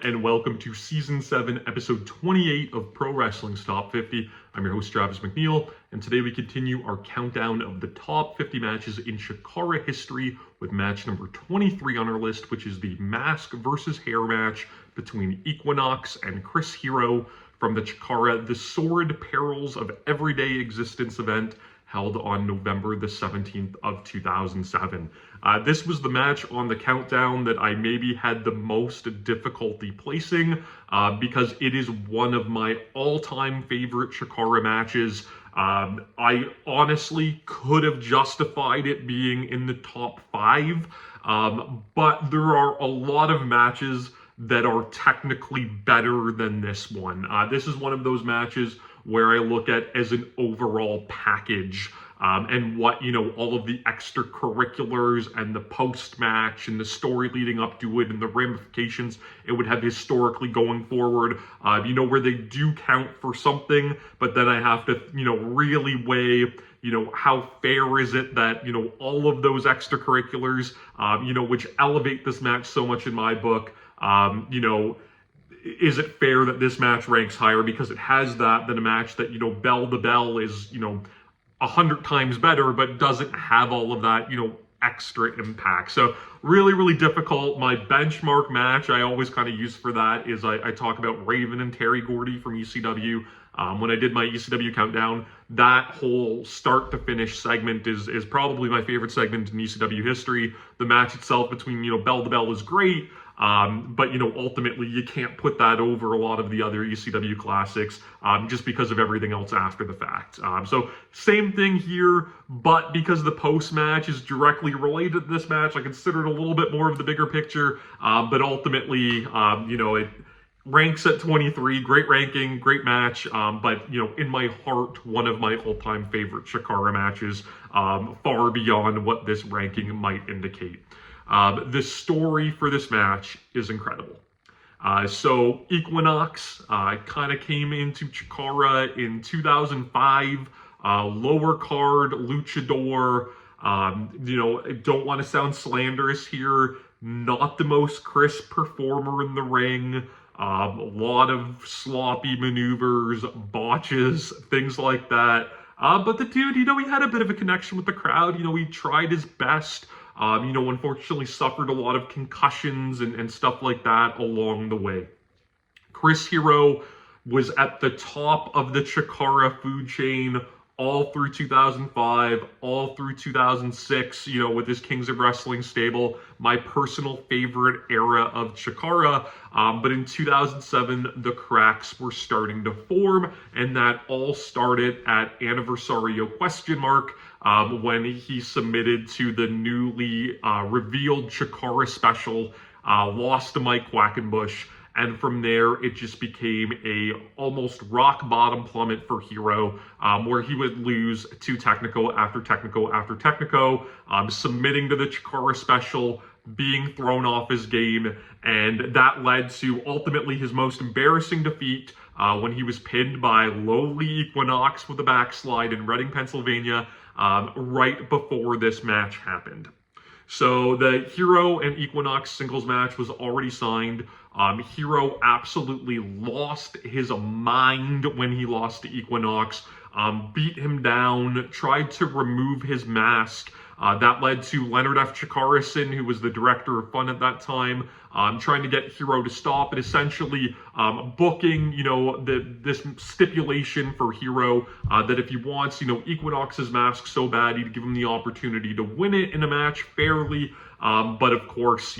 and welcome to Season 7, Episode 28 of Pro Wrestling's Top 50. I'm your host, Travis McNeil, and today we continue our countdown of the top 50 matches in CHIKARA history with match number 23 on our list, which is the mask versus hair match between Equinox and Chris Hero from the CHIKARA, the Sorid Perils of Everyday Existence event held on November the 17th of 2007. This was the match on the countdown that I maybe had the most difficulty placing because it is one of my all-time favorite CHIKARA matches. I honestly could have justified it being in the top 5, but there are a lot of matches that are technically better than this one. This is one of those matches where I look at as an overall package, and what, all of the extracurriculars and the post-match and the story leading up to it and the ramifications it would have historically going forward, where they do count for something, but then I have to, really weigh, how fair is it that, all of those extracurriculars, which elevate this match so much in my book, is it fair that this match ranks higher because it has that than a match that, bell to bell is, 100 times better, but doesn't have all of that, extra impact. So really, really difficult. My benchmark match I always kind of use for that is I talk about Raven and Terry Gordy from ECW. When I did my ECW countdown, that whole start to finish segment is probably my favorite segment in ECW history. The match itself between, bell to bell is great. But, ultimately you can't put that over a lot of the other ECW classics, just because of everything else after the fact. So same thing here, but because the post-match is directly related to this match, I consider it a little bit more of the bigger picture. But ultimately, it ranks at 23, great ranking, great match. But, in my heart, one of my all-time favorite CHIKARA matches, far beyond what this ranking might indicate. The story for this match is incredible. So Equinox kind of came into CHIKARA in 2005, lower card, luchador. I don't want to sound slanderous here, not the most crisp performer in the ring. A lot of sloppy maneuvers, botches, things like that. But the dude, he had a bit of a connection with the crowd. He tried his best. Unfortunately suffered a lot of concussions and stuff like that along the way. Chris Hero was at the top of the CHIKARA food chain all through 2005, all through 2006, with his Kings of Wrestling stable, my personal favorite era of CHIKARA. But in 2007, the cracks were starting to form, and that all started at Anniversario ? When he submitted to the newly revealed CHIKARA special, lost to Mike Quackenbush. And from there, it just became a almost rock bottom plummet for Hero, where he would lose to Technico after Technico after Technico, submitting to the CHIKARA special, being thrown off his game. And that led to ultimately his most embarrassing defeat when he was pinned by lowly Equinox with a backslide in Reading, Pennsylvania, right before this match happened. So the Hero and Equinox singles match was already signed. Hero absolutely lost his mind when he lost to Equinox, beat him down, tried to remove his mask. That led to Leonard F. Chikarison, who was the director of fun at that time, trying to get Hero to stop and essentially booking, this stipulation for Hero that if he wants, Equinox's mask so bad, he'd give him the opportunity to win it in a match fairly. But of course,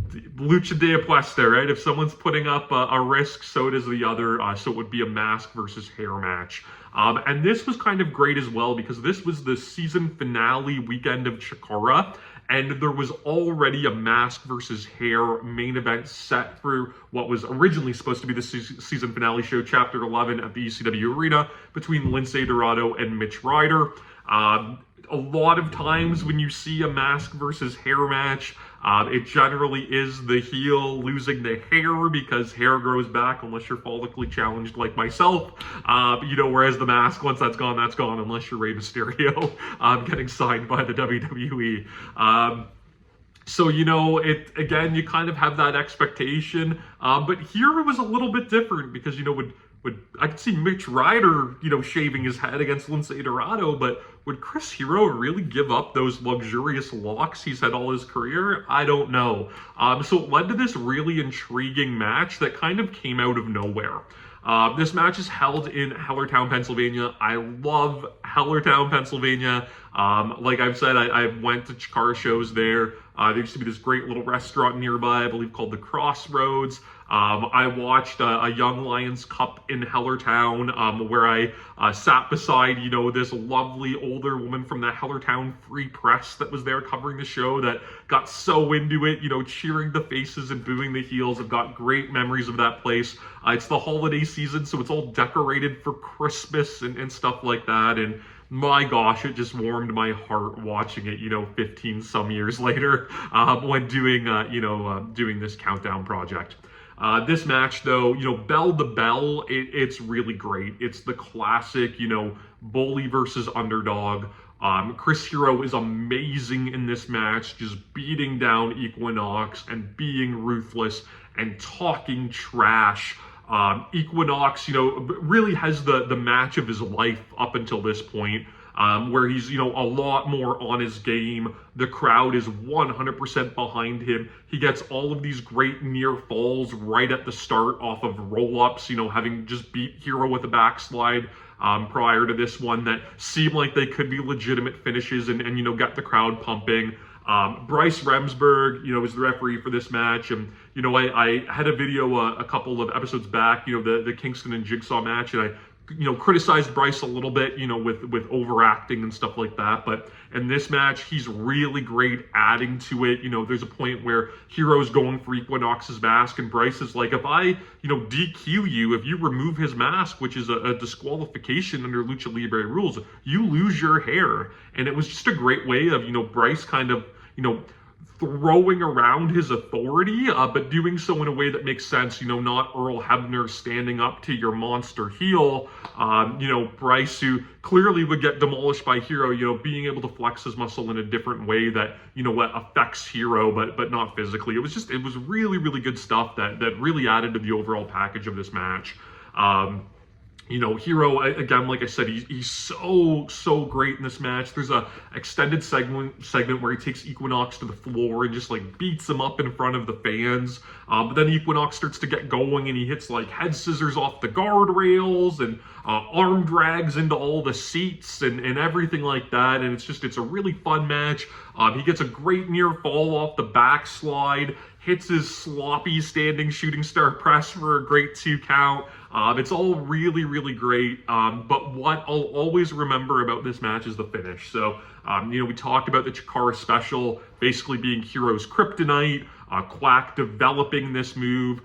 lucha de apuesta, right? If someone's putting up a risk, so does the other. So it would be a mask versus hair match. And this was kind of great as well because this was the season finale weekend of CHIKARA, and there was already a mask versus hair main event set for what was originally supposed to be the season finale show, Chapter 11 at the ECW Arena between Lince Dorado and Mitch Ryder. A lot of times when you see a mask versus hair match, it generally is the heel losing the hair because hair grows back unless you're follically challenged like myself. Whereas the mask, once that's gone unless you're Rey Mysterio getting signed by the WWE. So, it again, you kind of have that expectation. But here it was a little bit different because, would I could see Mitch Ryder, shaving his head against Lince Dorado, but would Chris Hero really give up those luxurious locks he's had all his career? I don't know. So it led to this really intriguing match that kind of came out of nowhere. This match is held in Hellertown, Pennsylvania. I love Hellertown, Pennsylvania. Like I've said, I went to Chikara shows there. There used to be this great little restaurant nearby, I believe called the Crossroads. I watched a Young Lions Cup in Hellertown, where I sat beside, this lovely older woman from the Hellertown Free Press that was there covering the show that got so into it, cheering the faces and booing the heels. I've got great memories of that place. It's the holiday season, so it's all decorated for Christmas and stuff like that. And my gosh, it just warmed my heart watching it, 15 some years later, when doing, doing this countdown project. This match, though, bell to bell, it's really great. It's the classic, bully versus underdog. Chris Hero is amazing in this match, just beating down Equinox and being ruthless and talking trash. Equinox, really has the match of his life up until this point. Where he's, a lot more on his game. The crowd is 100% behind him. He gets all of these great near falls right at the start off of roll-ups, having just beat Hero with a backslide prior to this one that seemed like they could be legitimate finishes and get the crowd pumping. Bryce Remsburg, is the referee for this match. And, I had a video a couple of episodes back, the Kingston and Jigsaw match, and I criticized Bryce a little bit, with overacting and stuff like that. But in this match, he's really great adding to it. There's a point where Hero's going for Equinox's mask, and Bryce is like, if I, DQ you, if you remove his mask, which is a disqualification under Lucha Libre rules, you lose your hair. And it was just a great way of, Bryce kind of, throwing around his authority, but doing so in a way that makes sense, not Earl Hebner standing up to your monster heel, Bryce, who clearly would get demolished by Hero, being able to flex his muscle in a different way that, affects Hero, but not physically. It was really, really good stuff that really added to the overall package of this match. Hero, again, like I said, he's so great in this match. There's a extended segment where he takes Equinox to the floor and just beats him up in front of the fans. But then Equinox starts to get going and he hits head scissors off the guardrails and arm drags into all the seats and everything like that. And it's a really fun match. He gets a great near fall off the backslide, hits his sloppy standing shooting star press for a great 2 count. It's all really, really great. But what I'll always remember about this match is the finish. So, we talked about the Chikara special basically being Hero's kryptonite, Quack developing this move,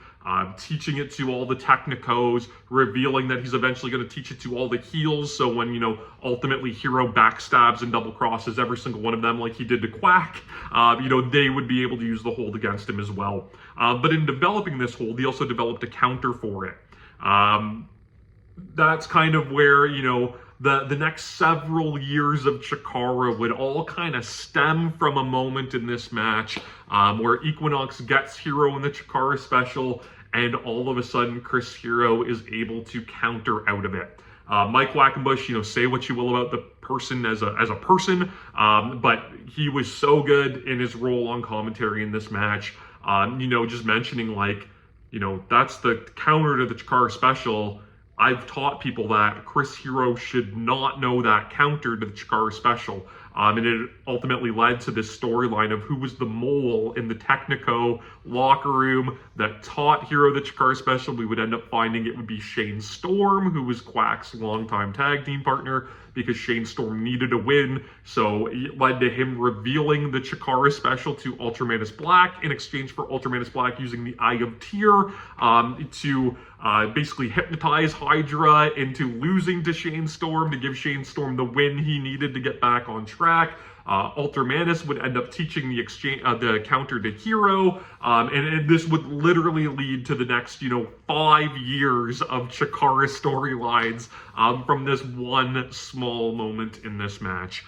teaching it to all the technicos, revealing that he's eventually going to teach it to all the heels. So when, ultimately Hero backstabs and double crosses every single one of them like he did to Quack, they would be able to use the hold against him as well. But in developing this hold, he also developed a counter for it. That's kind of where, the next several years of Chikara would all kind of stem from a moment in this match where Equinox gets Hero in the Chikara special, and all of a sudden Chris Hero is able to counter out of it. Mike Quackenbush, say what you will about the person as a person, but he was so good in his role on commentary in this match. Just mentioning that's the counter to the Chikara special. I've taught people that Chris Hero should not know that counter to the Chikara special. And it ultimately led to this storyline of who was the mole in the Technico locker room that taught Hero the Chikara special. We would end up finding it would be Shane Storm, who was Quack's longtime tag team partner, because Shane Storm needed a win. So it led to him revealing the Chikara special to Ultramanus Black in exchange for Ultramanus Black using the Eye of Tyr to basically hypnotize Hydra into losing to Shane Storm to give Shane Storm the win he needed to get back on track. Ultramanus would end up teaching the counter to Hero, and this would literally lead to the next, 5 years of Chikara storylines from this one small moment in this match.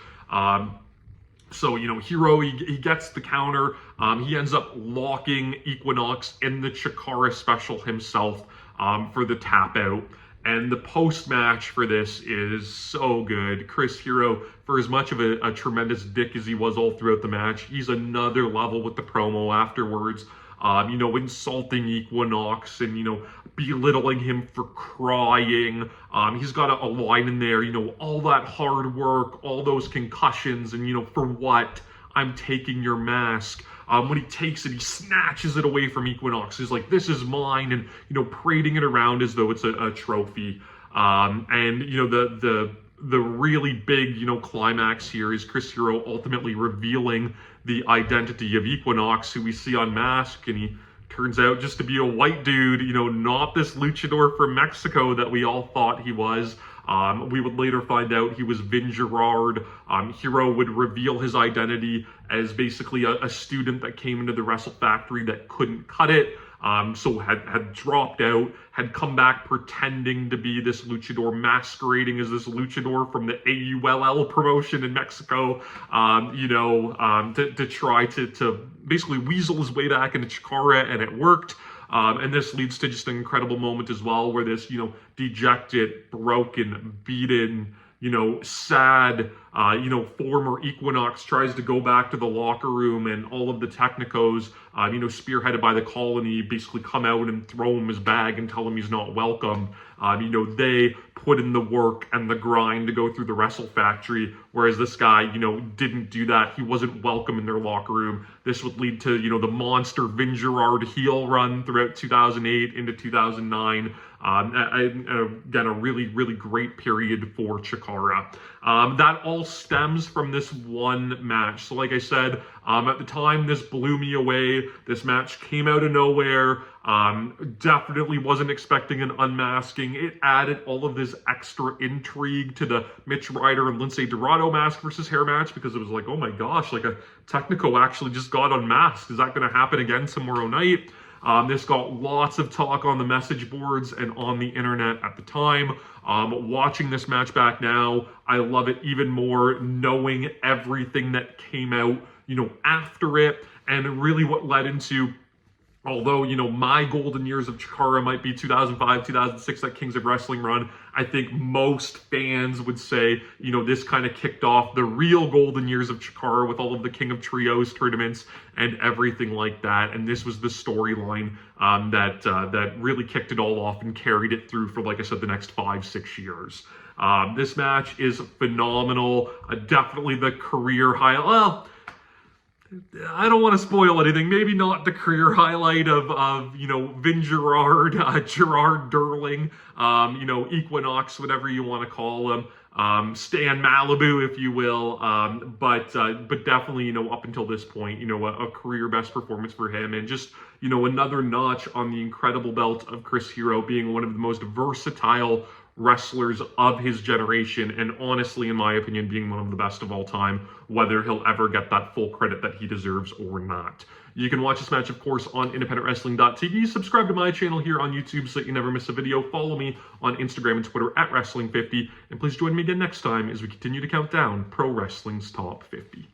So, Hero, he gets the counter. He ends up locking Equinox in the CHIKARA special himself for the tap out. And the post-match for this is so good. Chris Hero, for as much of a tremendous dick as he was all throughout the match, he's another level with the promo afterwards. Insulting Equinox and, belittling him for crying. He's got a line in there, all that hard work, all those concussions, and, for what? I'm taking your mask. When he takes it, he snatches it away from Equinox. He's like, this is mine, and, parading it around as though it's a trophy. The really big, climax here is Chris Hero ultimately revealing the identity of Equinox, who we see unmasked, and he turns out just to be a white dude, not this luchador from Mexico that we all thought he was. We would later find out he was Vin Gerard. Hero would reveal his identity as basically a student that came into the Wrestle Factory that couldn't cut it. So had dropped out, had come back pretending to be this luchador, masquerading as this luchador from the AULL promotion in Mexico, to try to basically weasel his way back into CHIKARA, and it worked. And this leads to just an incredible moment as well, where this, dejected, broken, beaten, sad, former Equinox tries to go back to the locker room, and all of the Technicos, spearheaded by the Colony, basically come out and throw him his bag and tell him he's not welcome. They put in the work and the grind to go through the Wrestle Factory, whereas this guy, didn't do that. He wasn't welcome in their locker room. This would lead to, the monster Vin Gerard heel run throughout 2008 into 2009. Again, a really, really great period for CHIKARA. That all stems from this one match. So like I said, at the time, this blew me away. This match came out of nowhere. Definitely wasn't expecting an unmasking. It added all of this extra intrigue to the Mitch Ryder and Lince Dorado mask versus hair match, because it was like, oh my gosh, like a Technico actually just got unmasked. Is that going to happen again tomorrow night? This got lots of talk on the message boards and on the internet at the time. Watching this match back now, I love it even more, knowing everything that came out, after it, and really what led into, although, my golden years of CHIKARA might be 2005, 2006, that Kings of Wrestling run, I think most fans would say, this kind of kicked off the real golden years of CHIKARA with all of the King of Trios tournaments and everything like that. And this was the storyline that really kicked it all off and carried it through for, like I said, the next 5-6 years. This match is phenomenal. Definitely the career high. Well, I don't want to spoil anything. Maybe not the career highlight of Vin Gerard, Gerard Derling, Equinox, whatever you want to call him, Stan Malibu, if you will, but definitely, up until this point, a career best performance for him, and just, another notch on the incredible belt of Chris Hero, being one of the most versatile wrestlers of his generation, and honestly, in my opinion, being one of the best of all time, whether he'll ever get that full credit that he deserves or not. You can watch this match, of course, on independentwrestling.tv. Subscribe to my channel here on YouTube so that you never miss a video. Follow me on Instagram and Twitter at Wrestling50. And please join me again next time as we continue to count down Pro Wrestling's Top 50.